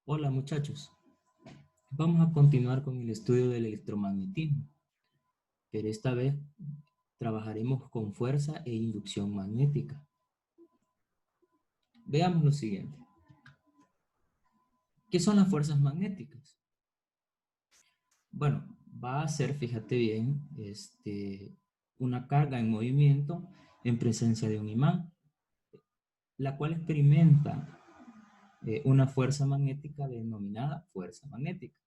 Hola muchachos, vamos a continuar con el estudio del electromagnetismo, pero esta vez trabajaremos con fuerza e inducción magnética. Veamos lo siguiente. ¿Qué son las fuerzas magnéticas? Bueno, va a ser, fíjate bien, una carga en movimiento en presencia de un imán, la cual experimenta una fuerza magnética denominada fuerza magnética,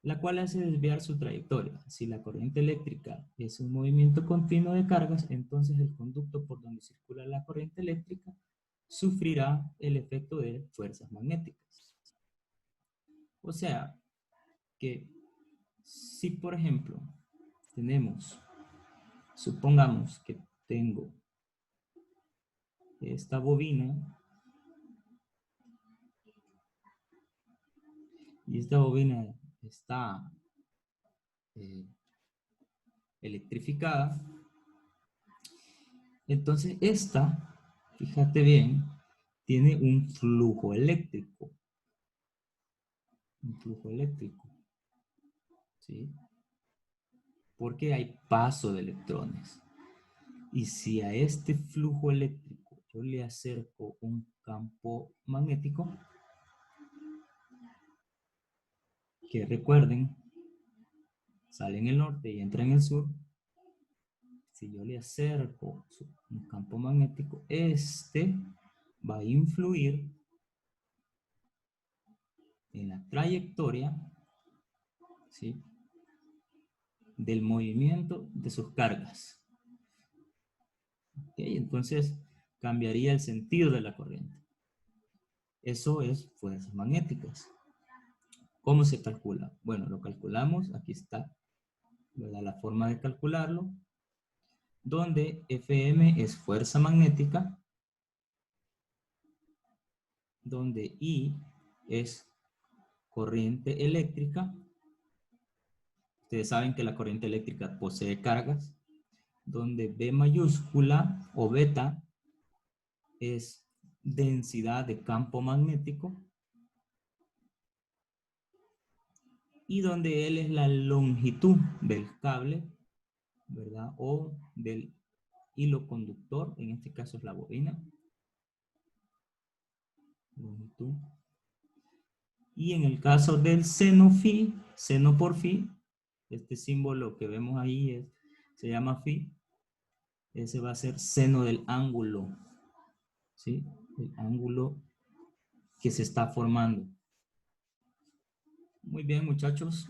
la cual hace desviar su trayectoria. Si la corriente eléctrica es un movimiento continuo de cargas, entonces el conducto por donde circula la corriente eléctrica sufrirá el efecto de fuerzas magnéticas. O sea, que si por ejemplo supongamos que tengo esta bobina y esta bobina está eh, electrificada, entonces fíjate bien, tiene un flujo eléctrico. ¿Sí? Porque hay paso de electrones. Y si a este flujo eléctrico yo le acerco un campo magnético, que recuerden, sale en el norte y entra en el sur, si yo le acerco un campo magnético, va a influir en la trayectoria, ¿sí?, del movimiento de sus cargas. ¿Okay? Entonces cambiaría el sentido de la corriente. Eso es fuerzas magnéticas. ¿Cómo se calcula? Bueno, lo calculamos, aquí está, ¿verdad?, la forma de calcularlo, donde Fm es fuerza magnética, donde I es corriente eléctrica. Ustedes saben que la corriente eléctrica posee cargas, donde B mayúscula o beta es densidad de campo magnético, y donde L es la longitud del cable, ¿verdad?, o del hilo conductor, en este caso es la bobina, longitud. Y en el caso del seno phi, seno por phi, este símbolo que vemos ahí se llama phi, ese va a ser seno del ángulo, ¿sí?, el ángulo que se está formando. Muy bien, muchachos,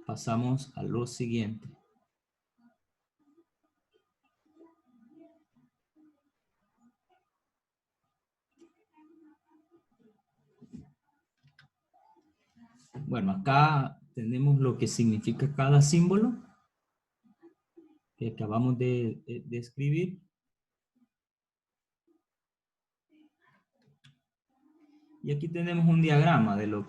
pasamos a lo siguiente. Bueno, acá tenemos lo que significa cada símbolo que acabamos de escribir. Y aquí tenemos un diagrama de lo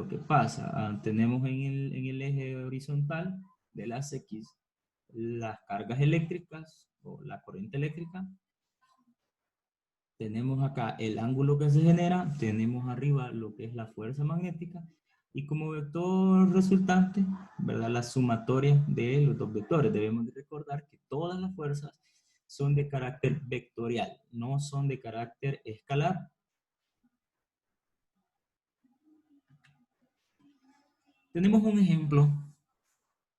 que pasa. Tenemos en el eje horizontal de las X las cargas eléctricas o la corriente eléctrica. Tenemos acá el ángulo que se genera, tenemos arriba lo que es la fuerza magnética, y como vector resultante, ¿verdad?, la sumatoria de los dos vectores. Debemos de recordar que todas las fuerzas son de carácter vectorial, no son de carácter escalar. Tenemos un ejemplo,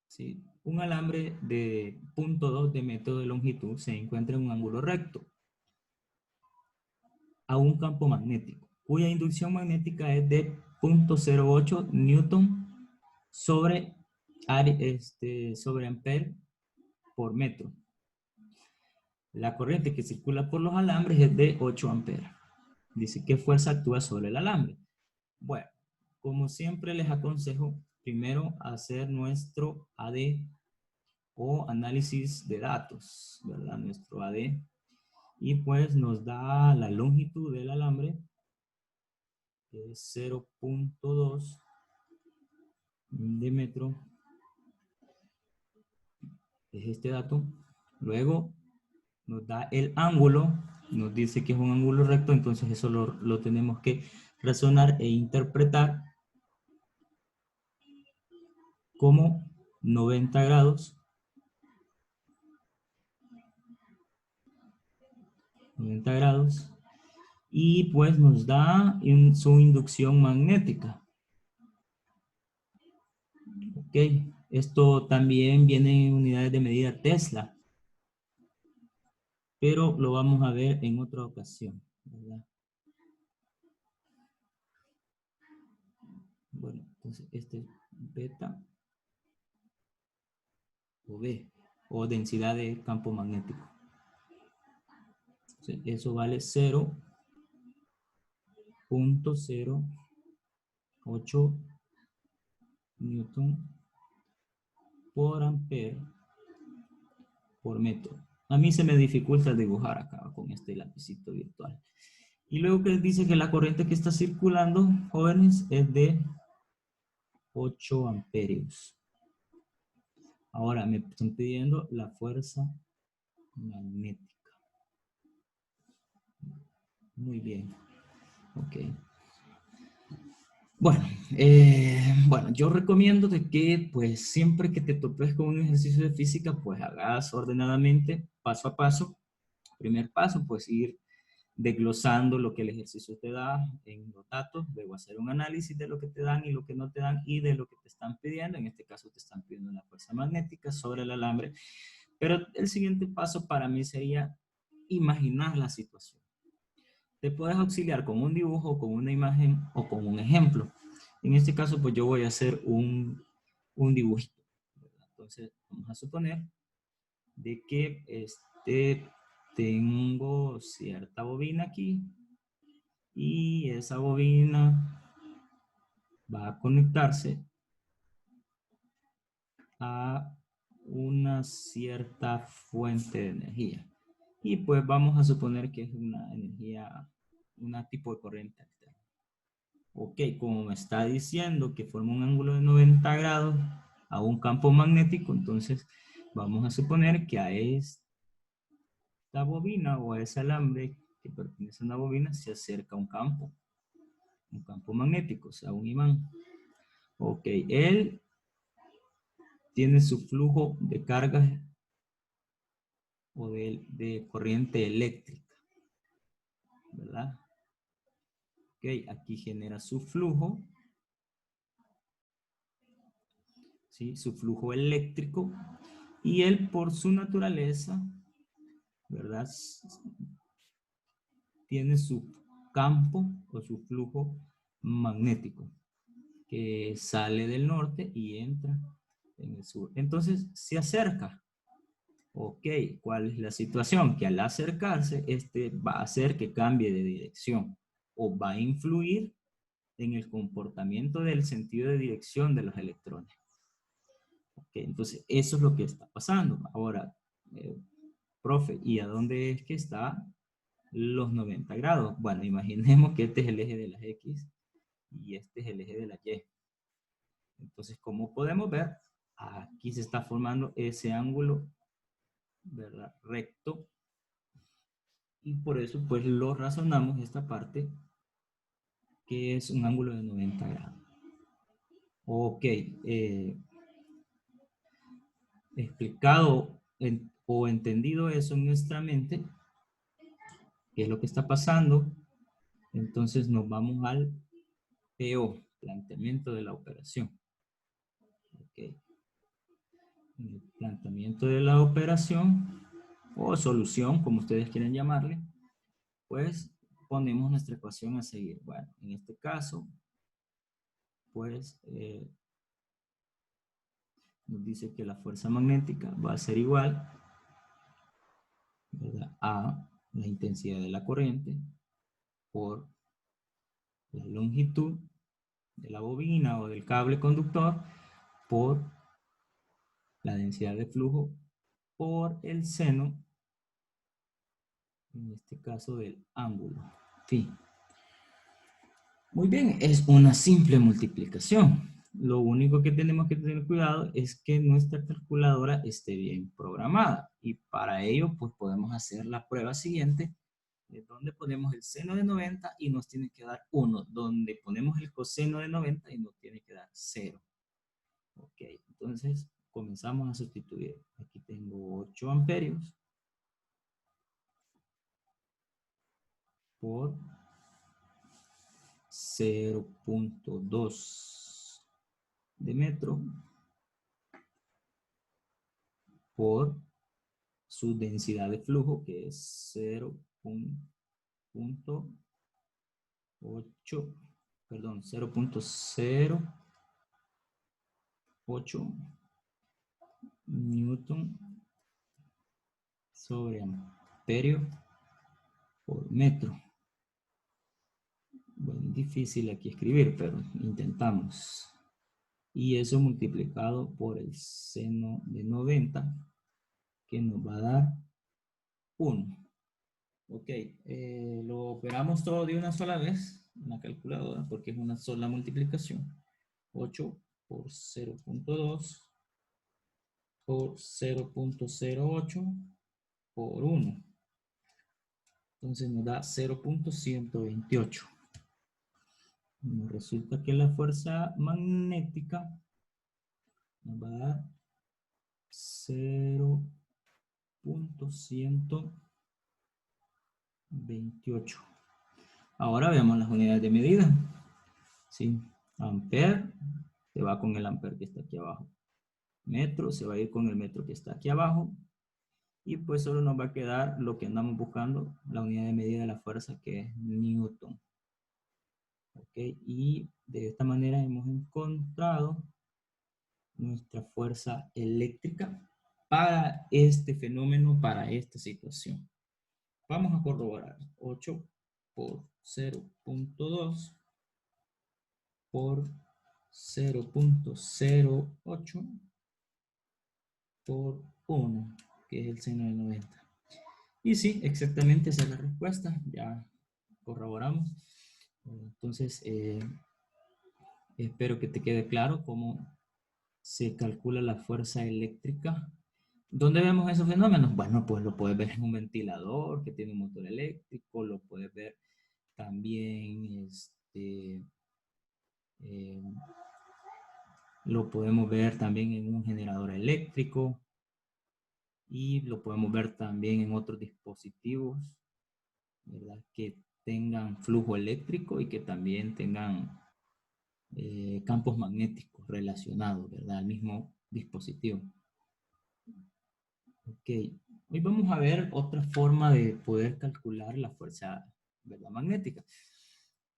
¿sí? Un alambre de 0.2 de metro de longitud se encuentra en un ángulo recto a un campo magnético, cuya inducción magnética es de 0.08 newton sobre ampere por metro. La corriente que circula por los alambres es de 8 amperes. Dice, ¿qué fuerza actúa sobre el alambre? Bueno, como siempre les aconsejo primero hacer nuestro AD o análisis de datos, ¿verdad? Nuestro AD. Y pues nos da la longitud del alambre, que es 0.2 de metro. Es este dato. Luego nos da el ángulo, nos dice que es un ángulo recto, entonces eso lo tenemos que razonar e interpretar como 90 grados, 90 grados, y pues nos da su inducción magnética. Ok, esto también viene en unidades de medida Tesla, pero lo vamos a ver en otra ocasión, ¿verdad? Bueno, entonces este es beta o B, o densidad de campo magnético. Entonces, eso vale 0.08 newton por ampere por metro. A mí se me dificulta dibujar acá con este lapicito virtual. Y luego que dice que la corriente que está circulando, jóvenes, es de 8 amperios. Ahora me están pidiendo la fuerza magnética. Muy bien. Ok. Bueno, yo recomiendo de que pues siempre que te topes con un ejercicio de física, pues hagas ordenadamente, paso a paso. Primer paso, pues ir desglosando lo que el ejercicio te da en los datos, luego hacer un análisis de lo que te dan y lo que no te dan y de lo que te están pidiendo. En este caso te están pidiendo una fuerza magnética sobre el alambre. Pero el siguiente paso para mí sería imaginar la situación. Te puedes auxiliar con un dibujo, con una imagen o con un ejemplo. En este caso, pues yo voy a hacer un dibujito. Entonces, vamos a suponer de que tengo cierta bobina aquí y esa bobina va a conectarse a una cierta fuente de energía. Y pues vamos a suponer que es una energía, una tipo de corriente alterna. Ok, como me está diciendo que forma un ángulo de 90 grados a un campo magnético, entonces vamos a suponer que a esta bobina o a ese alambre que pertenece a una bobina se acerca un campo magnético, o sea, un imán. Ok, él tiene su flujo de cargas o de corriente eléctrica, ¿verdad? Ok, aquí genera su flujo, ¿sí? Su flujo eléctrico, y él por su naturaleza, ¿verdad? Tiene su campo o su flujo magnético que sale del norte y entra en el sur. Entonces se acerca. Ok, ¿cuál es la situación? Que al acercarse, este va a hacer que cambie de dirección o va a influir en el comportamiento del sentido de dirección de los electrones. Okay, entonces, eso es lo que está pasando. Ahora, profe, ¿y a dónde es que está los 90 grados? Bueno, imaginemos que este es el eje de las X y este es el eje de la Y. Entonces, como podemos ver, aquí se está formando ese ángulo, ¿verdad? Recto. Y por eso, pues, lo razonamos esta parte, que es un ángulo de 90 grados. Ok, explicado o entendido eso en nuestra mente, qué es lo que está pasando, entonces nos vamos al PO, planteamiento de la operación. Okay. En el planteamiento de la operación o solución, como ustedes quieren llamarle, pues ponemos nuestra ecuación a seguir. Bueno, en este caso, pues nos dice que la fuerza magnética va a ser igual, ¿verdad?, a la intensidad de la corriente por la longitud de la bobina o del cable conductor por la densidad de flujo por el seno, en este caso del ángulo phi. Muy bien, es una simple multiplicación. Lo único que tenemos que tener cuidado es que nuestra calculadora esté bien programada. Y para ello, pues podemos hacer la prueba siguiente, donde ponemos el seno de 90 y nos tiene que dar 1, donde ponemos el coseno de 90 y nos tiene que dar 0. Ok, entonces comenzamos a sustituir. Aquí tengo 8 amperios por 0.2 de metro por su densidad de flujo, que es 0.8, perdón, 0.08 newton sobre amperio por metro. Bueno, difícil aquí escribir, pero intentamos. Y eso multiplicado por el seno de 90, que nos va a dar 1. Ok, lo operamos todo de una sola vez en la calculadora porque es una sola multiplicación. 8 por 0.2 por 0.08 por 1. Entonces nos da 0.128. Nos resulta que la fuerza magnética nos va a dar 0.128. Ahora veamos las unidades de medida. ¿Sí? Ampere se va con el ampere que está aquí abajo. Metro se va a ir con el metro que está aquí abajo. Y pues solo nos va a quedar lo que andamos buscando, la unidad de medida de la fuerza, que es Newton. ¿Ok? Y de esta manera hemos encontrado nuestra fuerza eléctrica para este fenómeno, para esta situación. Vamos a corroborar. 8 por 0.2 por 0.08 por 1, que es el seno de 90. Y sí, exactamente esa es la respuesta. Ya corroboramos. Entonces, espero que te quede claro cómo se calcula la fuerza eléctrica. ¿Dónde vemos esos fenómenos? Bueno, pues lo puedes ver en un ventilador que tiene un motor eléctrico, lo puedes ver también, eh, lo podemos ver también en un generador eléctrico y lo podemos ver también en otros dispositivos, ¿verdad? Que tengan flujo eléctrico y que también tengan campos magnéticos relacionados, ¿verdad? Al mismo dispositivo. Ok, hoy vamos a ver otra forma de poder calcular la fuerza, ¿verdad? Magnética.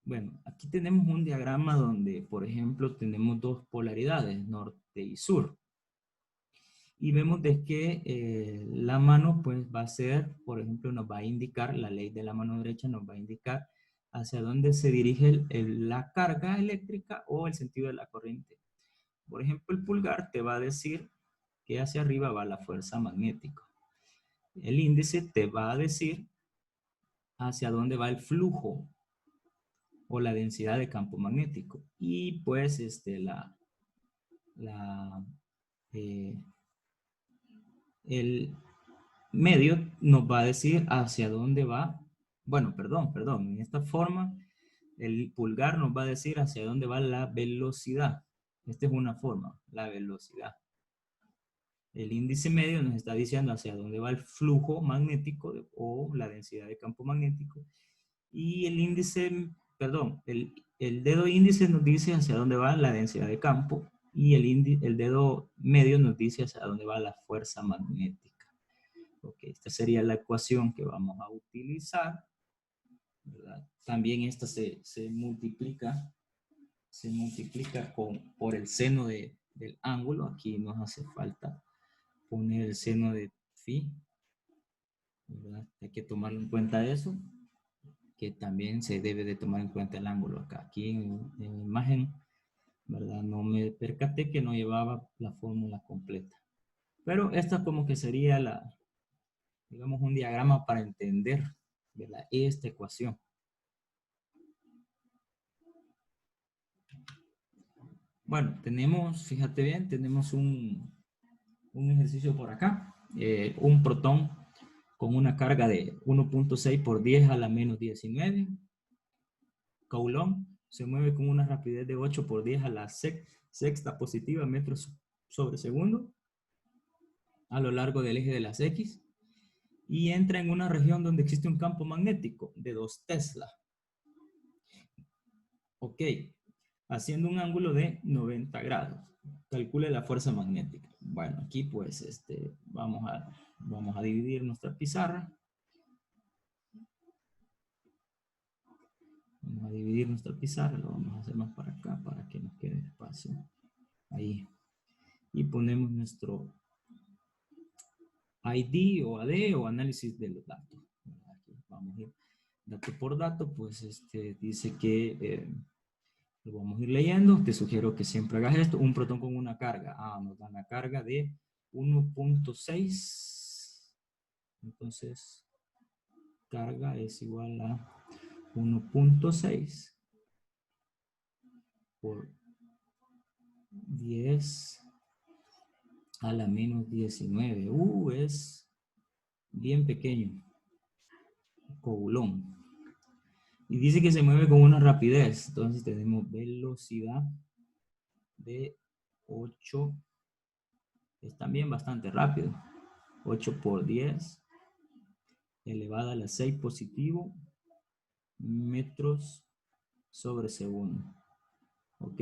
Bueno, aquí tenemos un diagrama donde, por ejemplo, tenemos dos polaridades, norte y sur. Y vemos de que la mano pues va a ser, por ejemplo, nos va a indicar, la ley de la mano derecha nos va a indicar hacia dónde se dirige la carga eléctrica o el sentido de la corriente. Por ejemplo, el pulgar te va a decir que hacia arriba va la fuerza magnética. El índice te va a decir hacia dónde va el flujo o la densidad de campo magnético. Y pues el medio nos va a decir hacia dónde va. Bueno, perdón. En esta forma, el pulgar nos va a decir hacia dónde va la velocidad. Esta es una forma, la velocidad. El índice medio nos está diciendo hacia dónde va el flujo magnético o la densidad de campo magnético. Y el índice, perdón, el dedo índice nos dice hacia dónde va la densidad de campo y el dedo medio nos dice hacia dónde va la fuerza magnética. Ok, esta sería la ecuación que vamos a utilizar, ¿verdad? También esta se multiplica por el seno del ángulo. Aquí nos hace falta poner el seno de phi, ¿verdad? Hay que tomar en cuenta eso, que también se debe de tomar en cuenta el ángulo acá. Aquí en la imagen, ¿verdad? No me percaté que no llevaba la fórmula completa. Pero esta como que sería digamos, un diagrama para entender, ¿verdad? Esta ecuación. Bueno, fíjate bien, tenemos un ejercicio por acá. Un protón con una carga de 1.6 por 10 a la menos 19 Coulomb. Se mueve con una rapidez de 8 por 10 a la sexta positiva metros sobre segundo a lo largo del eje de las X, y entra en una región donde existe un campo magnético de 2 Tesla. Ok, haciendo un ángulo de 90 grados. Calcule la fuerza magnética. Bueno, aquí pues vamos a dividir nuestra pizarra. Vamos a dividir nuestra pizarra, lo vamos a hacer más para acá para que nos quede espacio. Ahí. Y ponemos nuestro ID o AD o análisis de los datos. Aquí vamos a ir dato por dato, pues dice que lo vamos a ir leyendo. Te sugiero que siempre hagas esto. Un protón con una carga. Nos dan la carga de 1.6. Entonces, carga es igual a 1.6 por 10 a la menos 19. Es bien pequeño. Coulomb. Y dice que se mueve con una rapidez. Entonces tenemos velocidad de 8. Es también bastante rápido. 8 por 10 elevada a la 6 positivo metros sobre segundo. Ok.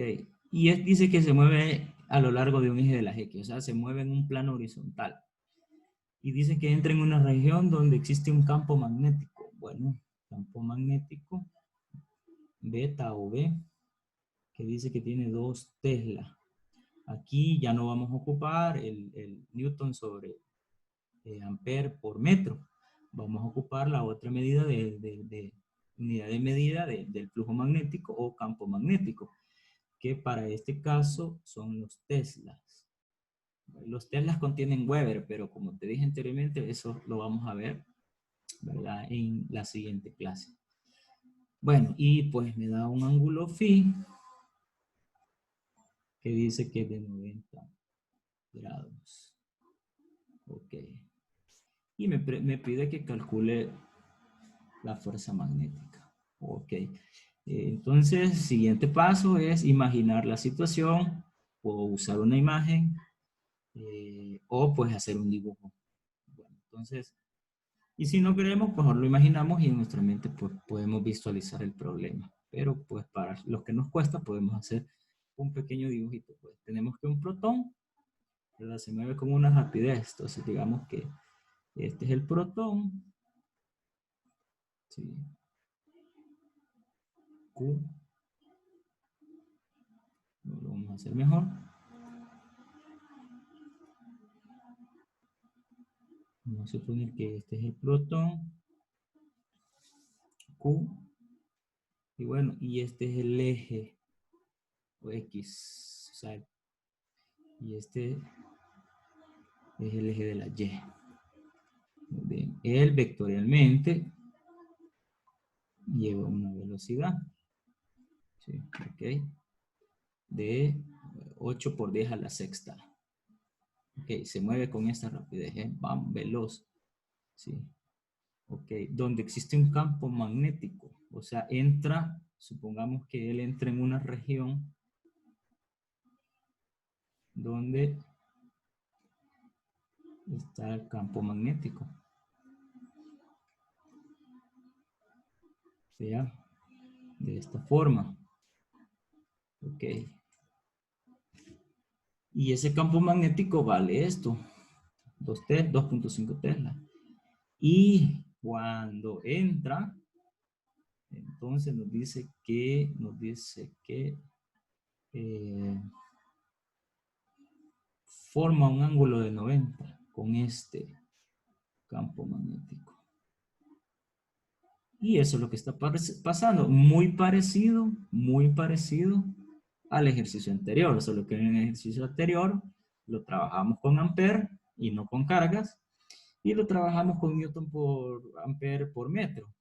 Y dice que se mueve a lo largo de un eje de las X. O sea, se mueve en un plano horizontal. Y dice que entra en una región donde existe un campo magnético. Bueno, campo magnético beta o B, que dice que tiene 2 Tesla. Aquí ya no vamos a ocupar el Newton sobre ampere por metro. Vamos a ocupar la otra medida de unidad de medida del flujo magnético o campo magnético, que para este caso son los teslas. Los teslas contienen Weber, pero como te dije anteriormente, eso lo vamos a ver, ¿verdad?, en la siguiente clase. Bueno, y pues me da un ángulo phi que dice que es de 90 grados. Ok. Y me pide que calcule la fuerza magnética. Ok. Entonces, siguiente paso es imaginar la situación o usar una imagen o pues hacer un dibujo. Bueno, entonces, y si no queremos, pues lo imaginamos y en nuestra mente pues podemos visualizar el problema. Pero pues para los que nos cuesta podemos hacer un pequeño dibujito. Pues tenemos que un protón, ¿verdad?, se mueve con una rapidez. Entonces digamos que este es el protón. ¿Sí? Q. Lo vamos a hacer mejor. Vamos a suponer que este es el protón. Q. Y bueno, y este es el eje o X. O sea, y este es el eje de la Y. Muy bien. Él vectorialmente lleva una velocidad. ¿Sí? Ok. De 8 por 10 a la sexta. Ok, se mueve con esta rapidez, va veloz. ¿Sí? Ok, donde existe un campo magnético. O sea, entra, supongamos que él entra en una región donde está el campo magnético. Sea de esta forma. Ok. Y ese campo magnético vale esto. 2.5 Tesla. Y cuando entra, entonces nos dice que forma un ángulo de 90 con este campo magnético. Y eso es lo que está pasando. Muy parecido al ejercicio anterior. Solo que en el ejercicio anterior lo trabajamos con ampere y no con cargas. Y lo trabajamos con Newton por ampere por metro.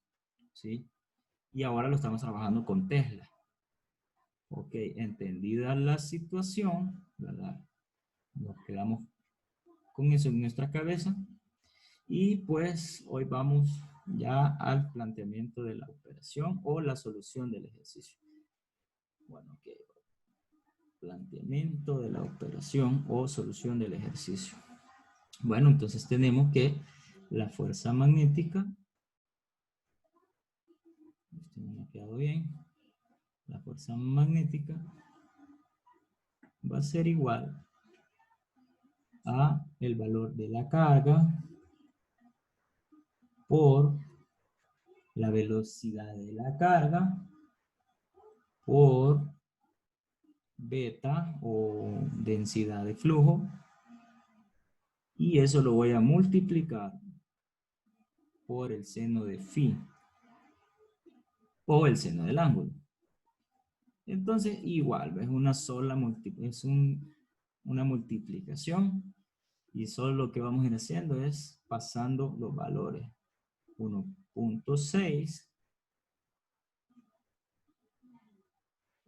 ¿Sí? Y ahora lo estamos trabajando con Tesla. Ok, entendida la situación, ¿verdad? Nos quedamos con eso en nuestra cabeza. Y pues hoy vamos ya al planteamiento de la operación o la solución del ejercicio. Bueno, ok. Planteamiento de la operación o solución del ejercicio. Bueno, entonces tenemos que la fuerza magnética, esto no me ha quedado bien, la fuerza magnética va a ser igual a el valor de la carga por la velocidad de la carga por beta o densidad de flujo, y eso lo voy a multiplicar por el seno de phi o el seno del ángulo. Entonces igual, es una sola una multiplicación, y solo lo que vamos a ir haciendo es pasando los valores. 1.6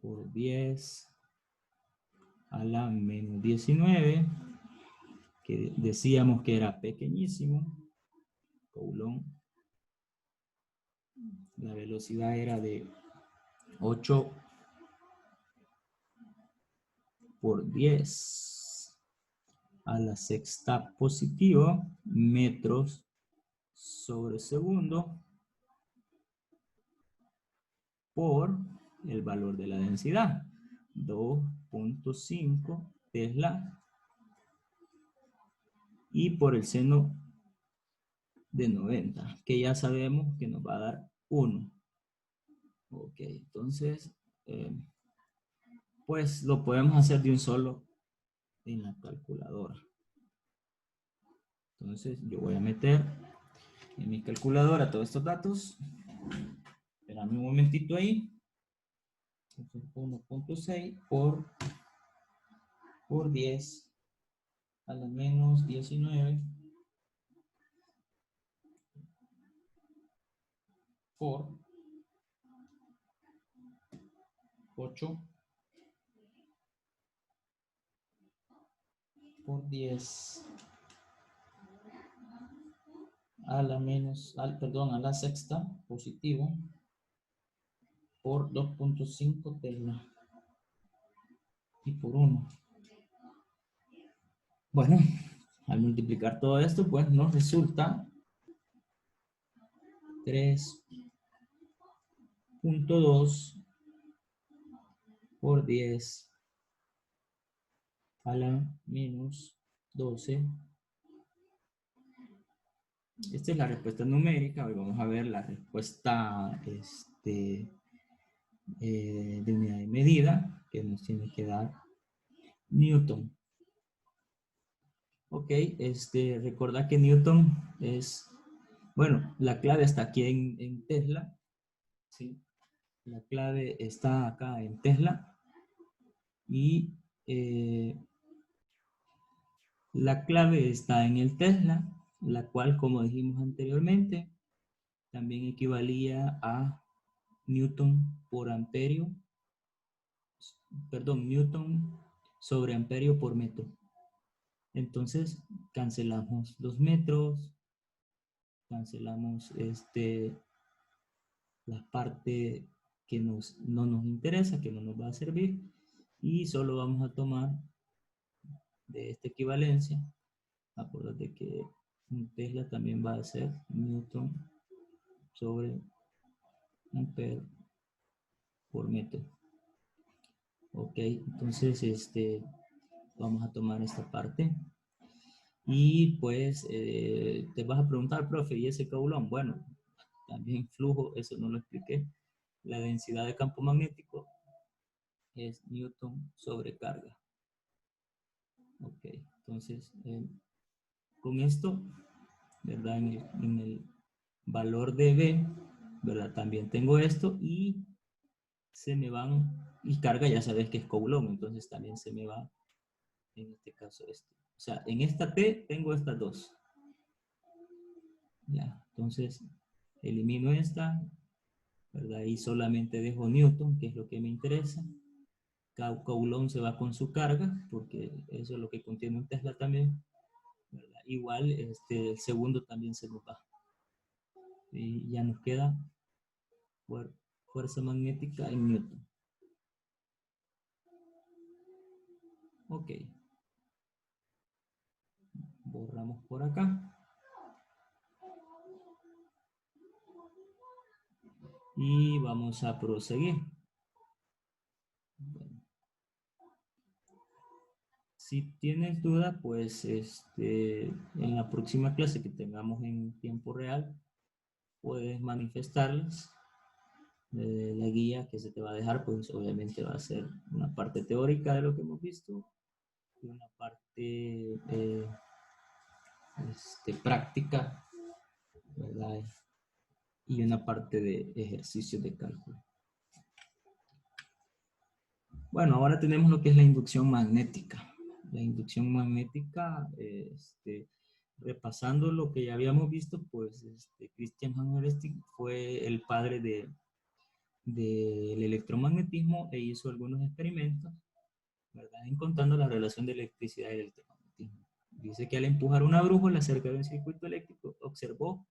por 10 a la menos 19, que decíamos que era pequeñísimo, Coulomb. La velocidad era de 8 por 10 a la sexta positivo metros sobre segundo por el valor de la densidad, 2.5 Tesla, y por el seno de 90, que ya sabemos que nos va a dar 1. Ok, entonces, pues lo podemos hacer de un solo en la calculadora. Entonces yo voy a meter en mi calculadora todos estos datos. Espérame un momentito ahí. 1.6 por 10 a la menos 19 por 8 por 10 a la a la sexta positivo por 2.5 Tesla y por 1. Bueno, al multiplicar todo esto, pues nos resulta 3.2 por 10 a la menos 12. Esta es la respuesta numérica. Hoy vamos a ver la respuesta de unidad de medida que nos tiene que dar Newton. Ok, recuerda que Newton es, bueno, la clave está aquí en Tesla, ¿sí? La clave está acá en Tesla, y la clave está en el Tesla, la cual, como dijimos anteriormente, también equivalía a Newton por amperio, perdón, Newton sobre amperio por metro. Entonces, cancelamos los metros, cancelamos la parte que no nos interesa, que no nos va a servir, y solo vamos a tomar de esta equivalencia. Acuérdate que un Tesla también va a ser Newton sobre amperio por metro. Ok, entonces vamos a tomar esta parte. Y pues te vas a preguntar, profe, ¿y ese Coulomb? Bueno, también flujo, eso no lo expliqué. La densidad de campo magnético es Newton sobre carga. Ok, entonces con esto, ¿verdad? En el valor de B, ¿verdad? También tengo esto, y se me van, y carga ya sabes que es Coulomb, entonces también se me va, en este caso O sea, en esta T tengo estas dos. Ya, entonces elimino esta, ¿verdad? Y solamente dejo Newton, que es lo que me interesa. Coulomb se va con su carga, porque eso es lo que contiene un Tesla también, ¿verdad? Igual el segundo también se nos va. Y ya nos queda fuerza magnética en Newton. Ok. Borramos por acá. Y vamos a proseguir. Bueno. Si tienes duda, pues en la próxima clase que tengamos en tiempo real, puedes manifestarlas. La guía que se te va a dejar, pues obviamente va a ser una parte teórica de lo que hemos visto y una parte práctica, ¿verdad? Y una parte de ejercicios de cálculo. Bueno, ahora tenemos lo que es la inducción magnética. La inducción magnética, repasando lo que ya habíamos visto, pues Christian Huneristic fue el padre del electromagnetismo e hizo algunos experimentos, ¿verdad?, encontrando la relación de electricidad y electromagnetismo. Dice que al empujar una brújula cerca de un circuito eléctrico, observó,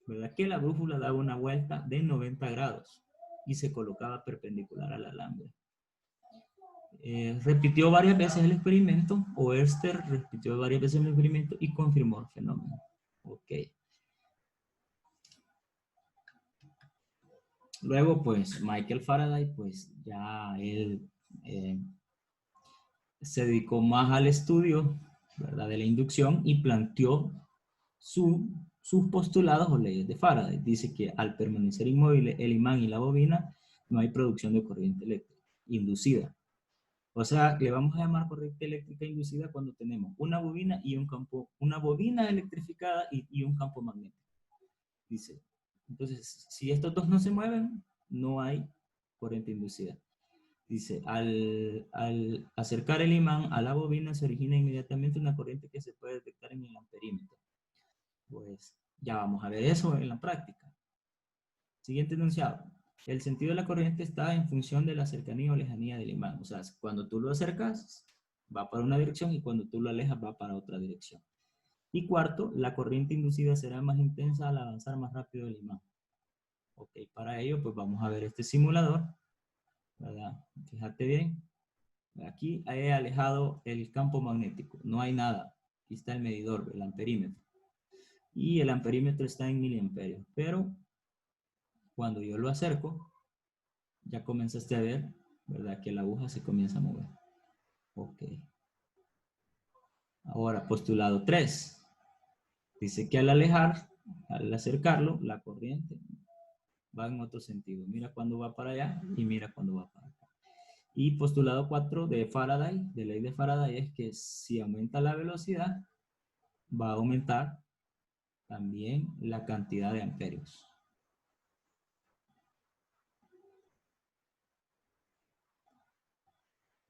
¿verdad?, que la brújula daba una vuelta de 90 grados y se colocaba perpendicular al alambre. Repitió varias veces el experimento, Oersted repitió varias veces el experimento y confirmó el fenómeno. Ok. Luego, pues, Michael Faraday, pues, ya él se dedicó más al estudio, ¿verdad?, de la inducción y planteó sus postulados o leyes de Faraday. Dice que al permanecer inmóviles el imán y la bobina, no hay producción de corriente eléctrica inducida. O sea, le vamos a llamar corriente eléctrica inducida cuando tenemos una bobina y un campo, una bobina electrificada y un campo magnético. Dice, entonces, si estos dos no se mueven, no hay corriente inducida. Dice, al acercar el imán a la bobina se origina inmediatamente una corriente que se puede detectar en el amperímetro. Pues ya vamos a ver eso en la práctica. Siguiente enunciado. El sentido de la corriente está en función de la cercanía o lejanía del imán. O sea, cuando tú lo acercas, va para una dirección y cuando tú lo alejas, va para otra dirección. Y cuarto, la corriente inducida será más intensa al avanzar más rápido el imán. Ok, para ello, pues vamos a ver este simulador, ¿verdad? Fíjate bien. Aquí he alejado el campo magnético. No hay nada. Aquí está el medidor, el amperímetro. Y el amperímetro está en miliamperios. Pero cuando yo lo acerco, ya comenzaste a ver, ¿verdad?, que la aguja se comienza a mover. Ok. Ahora, postulado 3. Dice que al acercarlo, la corriente va en otro sentido. Mira cuando va para allá y mira cuando va para acá. Y postulado 4 de Faraday, de ley de Faraday, es que si aumenta la velocidad, va a aumentar también la cantidad de amperios.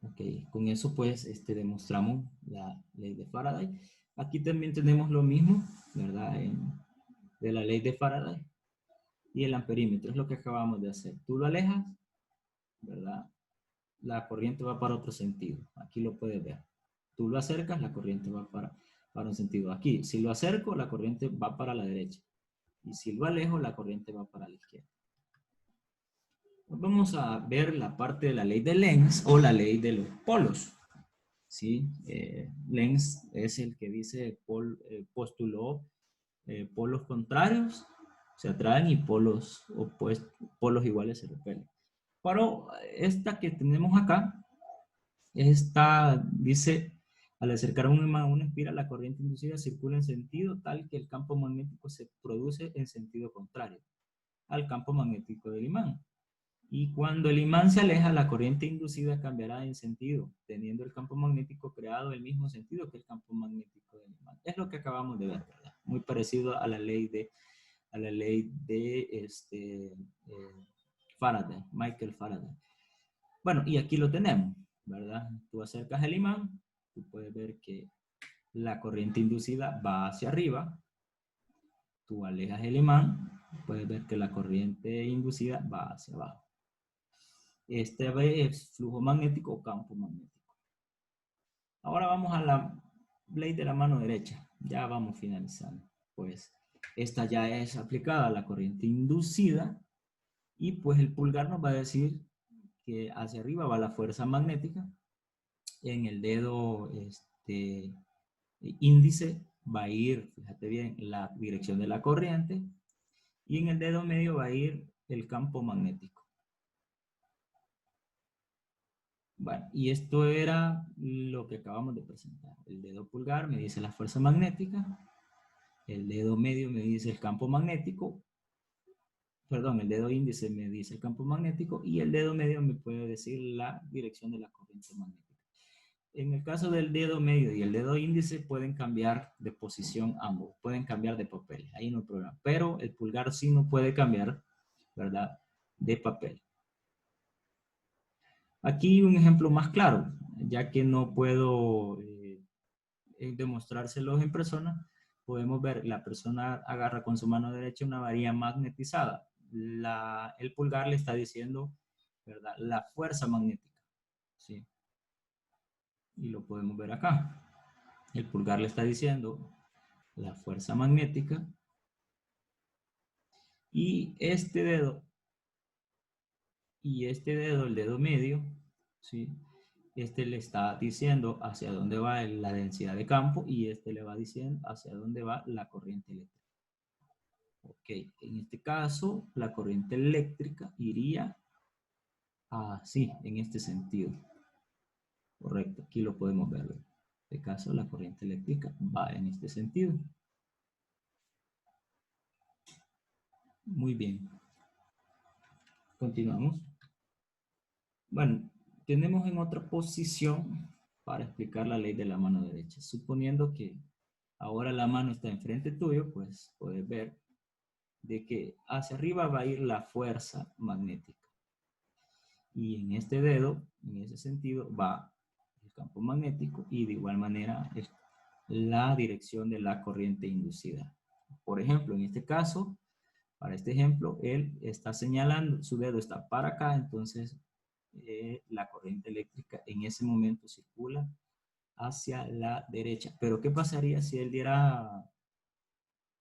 Ok, con eso pues demostramos la ley de Faraday. Aquí también tenemos lo mismo, ¿verdad? De la ley de Faraday y el amperímetro, es lo que acabamos de hacer. Tú lo alejas, ¿verdad? La corriente va para otro sentido. Aquí lo puedes ver. Tú lo acercas, la corriente va para un sentido. Aquí, si lo acerco, la corriente va para la derecha. Y si lo alejo, la corriente va para la izquierda. Vamos a ver la parte de la ley de Lenz o la ley de los polos. ¿Sí? Lenz es el que dice, postuló polos contrarios se atraen y polos iguales se repelen. Pero esta que tenemos acá, esta dice, al acercar un imán a una espiral, la corriente inducida circula en sentido tal que el campo magnético se produce en sentido contrario al campo magnético del imán. Y cuando el imán se aleja, la corriente inducida cambiará en sentido, teniendo el campo magnético creado el mismo sentido que el campo magnético del imán. Es lo que acabamos de ver, ¿verdad? Muy parecido a la ley de Faraday, Michael Faraday. Bueno, y aquí lo tenemos, ¿verdad? Tú acercas el imán, tú puedes ver que la corriente inducida va hacia arriba. Tú alejas el imán, puedes ver que la corriente inducida va hacia abajo. Este es flujo magnético o campo magnético. Ahora vamos a la ley de la mano derecha, Ya vamos finalizando. Pues esta ya es aplicada a la corriente inducida y pues el pulgar nos va a decir que hacia arriba va la fuerza magnética. En el dedo índice va a ir, fíjate bien, la dirección de la corriente y en el dedo medio va a ir el campo magnético. Bueno, y esto era lo que acabamos de presentar. El dedo pulgar me dice la fuerza magnética, el dedo medio me dice el campo magnético, perdón, el dedo índice me dice el campo magnético y el dedo medio me puede decir la dirección de la corriente magnética. En el caso del dedo medio y el dedo índice pueden cambiar de posición ambos, pueden cambiar de papel, ahí no hay problema. Pero el pulgar sí no puede cambiar, ¿verdad? De papel. Aquí un ejemplo más claro, ya que no puedo demostrárselos en persona, podemos ver la persona agarra con su mano derecha una varilla magnetizada. El pulgar le está diciendo, ¿verdad? La fuerza magnética, ¿sí? Y lo podemos ver acá. El pulgar le está diciendo la fuerza magnética y este dedo, el dedo medio, ¿sí? Este le está diciendo hacia dónde va la densidad de campo y este le va diciendo hacia dónde va la corriente eléctrica. Ok, en este caso la corriente eléctrica iría así, en este sentido. Correcto, aquí lo podemos ver. En este caso la corriente eléctrica va en este sentido. Muy bien. Continuamos. Bueno, tenemos en otra posición para explicar la ley de la mano derecha. Suponiendo que ahora la mano está enfrente tuyo, pues puedes ver de que hacia arriba va a ir la fuerza magnética. Y en este dedo, en ese sentido, va el campo magnético y de igual manera es la dirección de la corriente inducida. Por ejemplo, en este caso, para este ejemplo, él está señalando, su dedo está para acá, entonces la corriente eléctrica en ese momento circula hacia la derecha. Pero ¿qué pasaría si él diera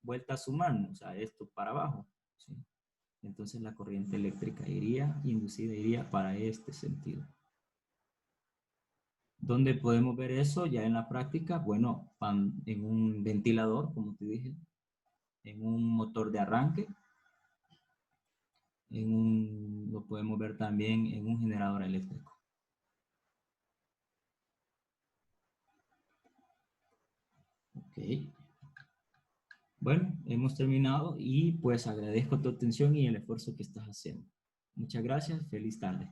vuelta a su mano? O sea, esto para abajo, ¿sí? Entonces la corriente eléctrica inducida iría para este sentido. ¿Dónde podemos ver eso ya en la práctica? Bueno, en un ventilador, como te dije, en un motor de arranque, lo podemos ver también en un generador eléctrico. Ok. Bueno, hemos terminado y pues agradezco tu atención y el esfuerzo que estás haciendo. Muchas gracias, feliz tarde.